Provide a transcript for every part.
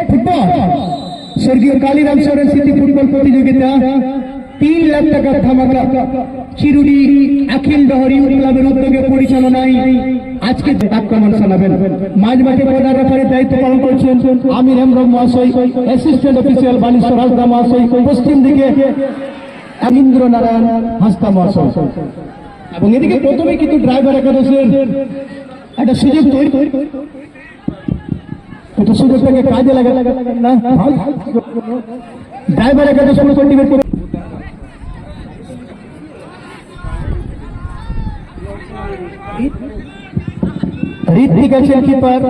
Football স্বর্গীয় কালীরাম সরেন স্মৃতি football প্রতিযোগিতা 3 লাখ টাকার ধামাকা চিরুডি আখিল ডহরি ক্লাবের উদ্যোগে পরিচালনায় আজকে আক্রমণ চালাবেন। মাঝ মাঠে প্রধান রেফারির দায়িত্ব পালন করছেন আমির হেমব্রম মহাশয়, অ্যাসিস্ট্যান্ট অফিসিয়াল বানেশ্বর হাসদা মহাশয়, পশ্চিম দিকে ইন্দ্র নারায়ণ হাসদা মহাশয়। এবং এদিকে প্রথমে কিন্তু ড্রাইভার একাদশের একটা সুযোগ তৈরি সুযোগটাকে কাজে লাগা না ড্রাইভার একাদশ টিমের ঋত্বিক আছেন কিপার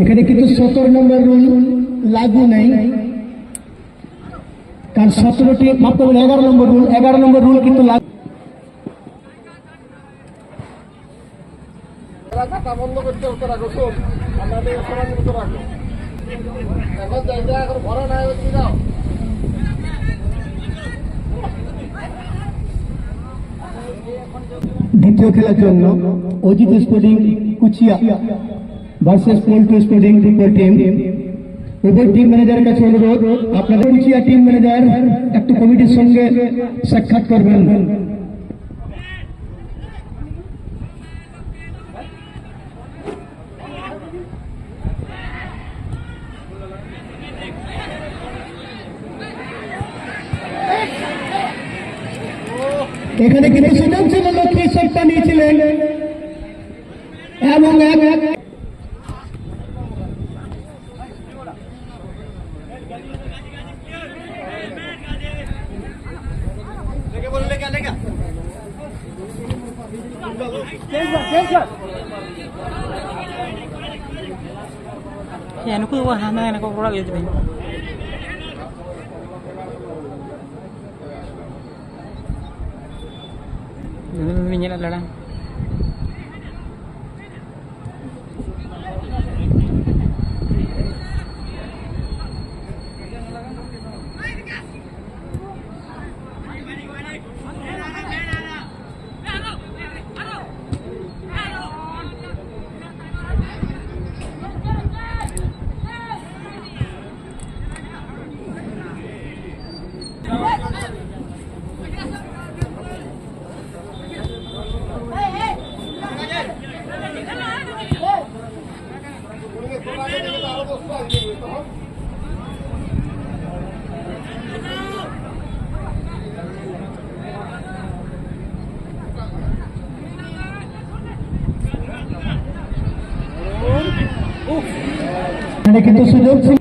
এখানে কিন্তু 17 নম্বর রুল লাগু নেই, কারণ 17টি মাত্র 11 নম্বর রুল কিন্তু লাগু। বন্ধ করতে হতো রাখো, এখন ভরা নাই হচ্ছে না। দ্বিতীয় খেলার জন্য অজিত স্পোর্টিং কুচিয়া versus poultry sporting football team. উভয় টিম ম্যানেজারের কাছে অনুরোধ, আপনাদের কুচিয়া টিম ম্যানেজার একটু কমিটির সঙ্গে সাক্ষাৎ করবেন। এখানে কিন্তু সুযোগ ছিল, লক্ষ্মী শটটা নিয়েছিলেন এবং Ya, nó cứ qua hàng này nó có ra gì vậy? Mình nhớ là কিন্তু সুযোগ ছিল।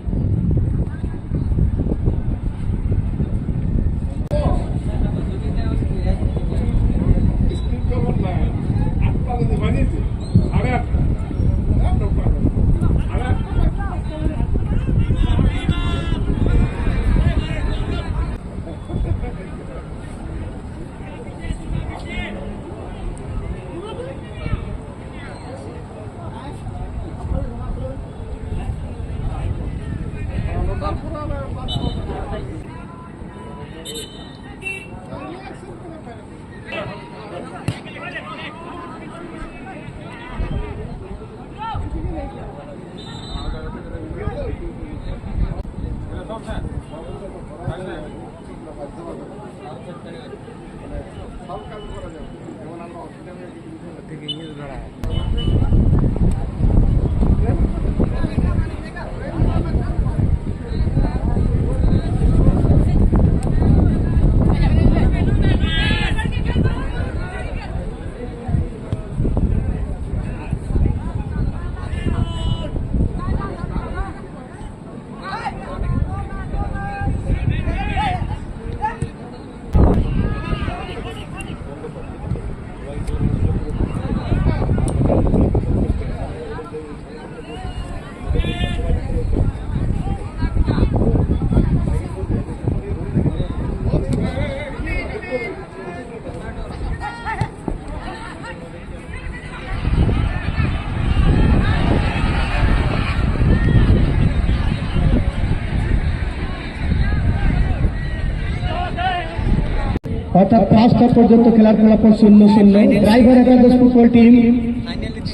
অর্থাৎ ফার্স্ট হাফ পর্যন্ত খেলার ফলাফল 0-0। ড্রাইভার একাদশ ফুটবল টিম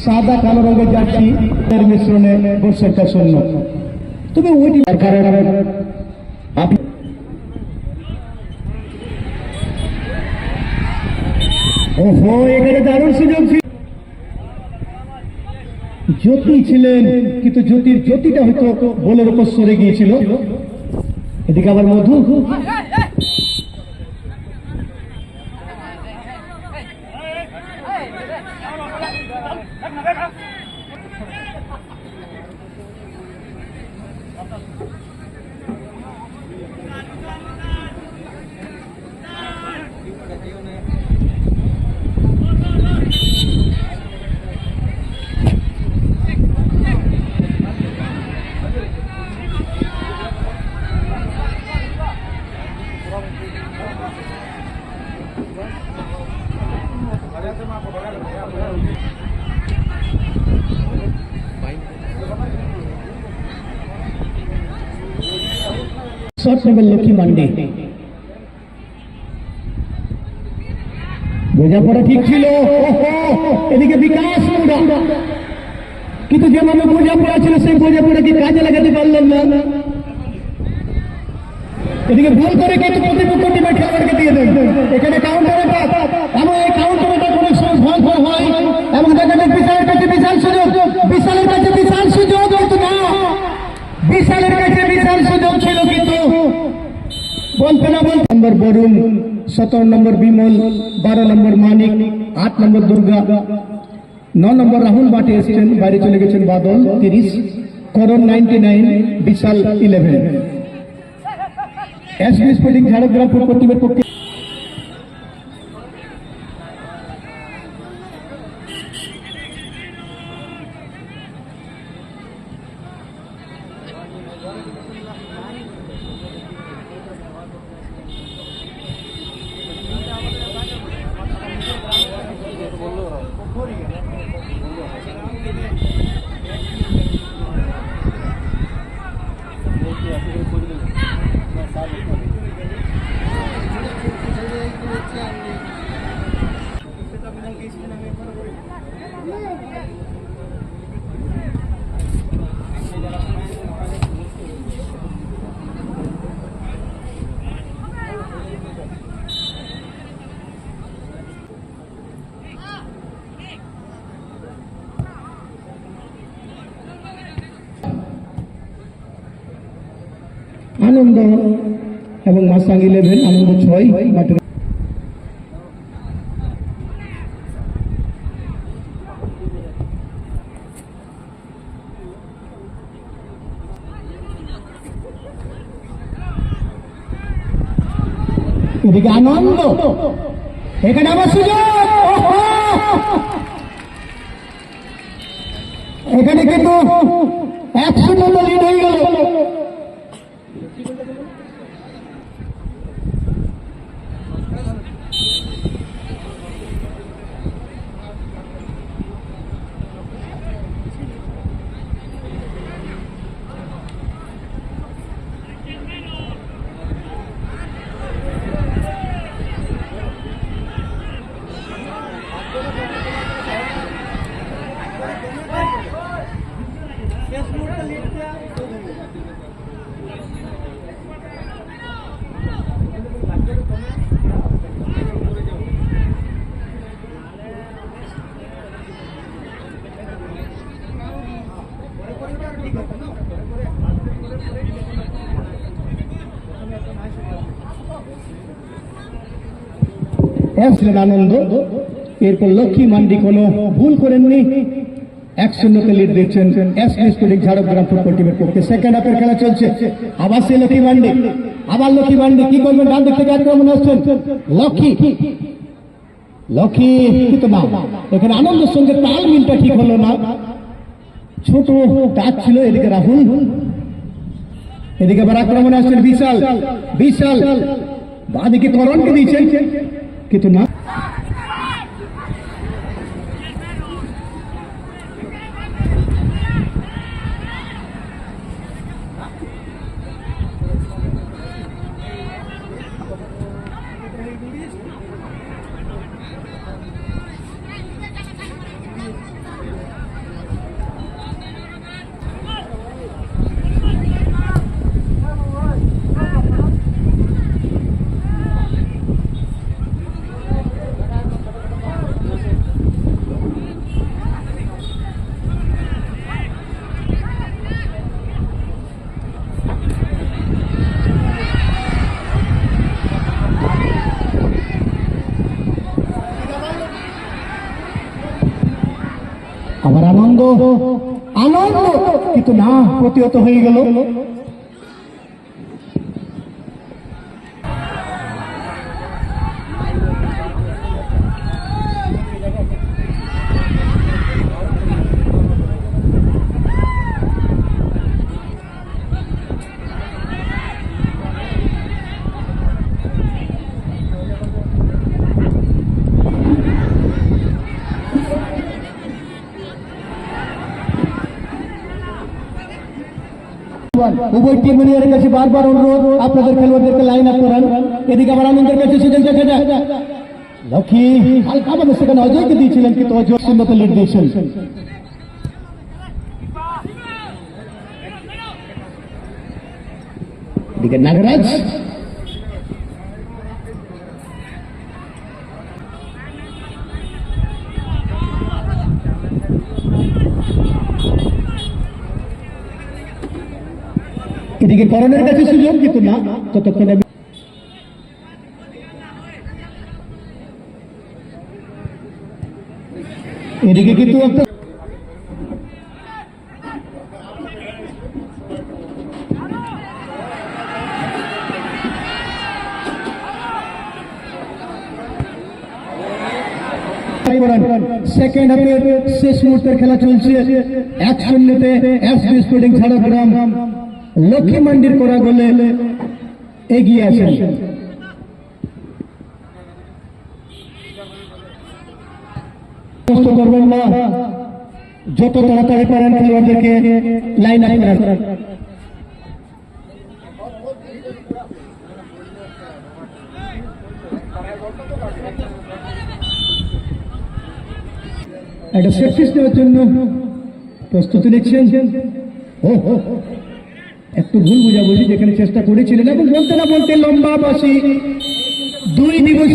সাদা কালো রঙের জার্সি এর মিশ্রণে গোলসংখ্যা 0। তবে ওইটি কারণ ওহো, এখানে দারুণ সুযোগ ছিল। জ্যোতি ছিলেন, কিন্তু জ্যোতিটা হয়তো বলের উপর সরে গিয়েছিল। এদিকে আবার মধু, শর্ট নেবেন লক্ষ্মী মান্ডি। বোঝাপড়া ঠিক ছিল। এদিকে বিকাশ মুন্ডা, কিন্তু যেভাবে বোঝাপড়া ছিল সেই বোঝাপড়া কি কাজে লাগাতে পারলেন না। এদিকে ভুল করে কিন্তু প্রতিপক্ষ টিমের খেলোয়াড়কে দিয়ে দেন। এখানে কাউন্টার অ্যাটাক, এবং এই কাউন্টার অ্যাটাক অনেক সময় ফলাফল হয়, এবং দেখা যায় বিশালের কাছে বিশাল সুযোগ, বিশালের কাছে বিশাল সুযোগ, কিন্তু না, বিশালের কাছে বিশাল সুযোগ ছিল, কিন্তু বলতে না বল। নম্বর বরুণ, 17 নম্বর বিমল, 12 নম্বর মানিক, 8 নম্বর দুর্গা, 9 নম্বর রাহুল মাঠে এসেছেন, বাইরে চলে গেছেন বাদল 30, করণ 99, বিশাল 11। এসবি স্পোর্টিং ঝাড়গ্রাম ফুটবল টিমের পক্ষে আনন্দ এবং মাসাং 11, আনন্দ 6 মাঠের। এদিকে আনন্দ, এখানে আবার সুযোগ, এখানে কিন্তু 1-0 লিড হয়ে গেল। ছিলেন আনন্দ, এরপর লক্ষ্মী মান্ডি কোনো ভুল করেননি, 1-0 লিড দিচ্ছেন এসবি স্পোর্টিং ঝাড়গ্রাম ফুটবল টিমের পক্ষে। সেকেন্ড হাফের খেলা চলছে, আবার সে লক্ষ্মী মান্ডি, আবার লক্ষ্মী মান্ডি কি করবেন, ডান দিক থেকে আক্রমণ আসছেন লক্ষ্মী, কিন্তু না, এখানে আনন্দের সঙ্গে তাল মিলটা ঠিক হলো না, ছোট টাচ ছিল। এদিকে রাহুল, এদিকে আবার আক্রমণে আসছেন বিশাল, বাদিকে করণকে দিয়েছেন, কিন্তু না, আনন্দ, কিন্তু না, প্রতিহত হয়ে গেল। উভয় টিম ম্যানেজারের কাছে বারবার অনুরোধ, আপনাদের খেলোয়াড়দেরকে লাইন আপ করান। এদিকে আবার আনন্দের কাছে সুযোগ দেখা যায়। লক্ষ্মী হালকাভাবে সেখানে অজয়কে দিয়েছিলেন, কিন্তু অজয় শূন্যত লিড দিয়েছেন। এদিকে নাগরাজ, এদিকে করণের কাছে সুযোগ, কিন্তু না, ততক্ষণে এদিকে কিন্তু একটা সেকেন্ড হাফের শেষ মুহূর্তের খেলা চলছে। 1-0 এফসি স্পোর্টিং ঝাড়গ্রাম লক্ষ্মী মান্ডির করা গোলে এগিয়ে আছেন। কষ্ট করবেন না, যত তাড়াতাড়ি পারেন খেলোয়াড়দেরকে লাইন আপ করার। একটা সেট দেওয়ার জন্য প্রস্তুতি নিচ্ছেন। একটু ভুল বুঝাবুঝি যেখানে চেষ্টা করেছিলেন, এবং বলতে না বলতে লম্বা বাসি 2 দিবস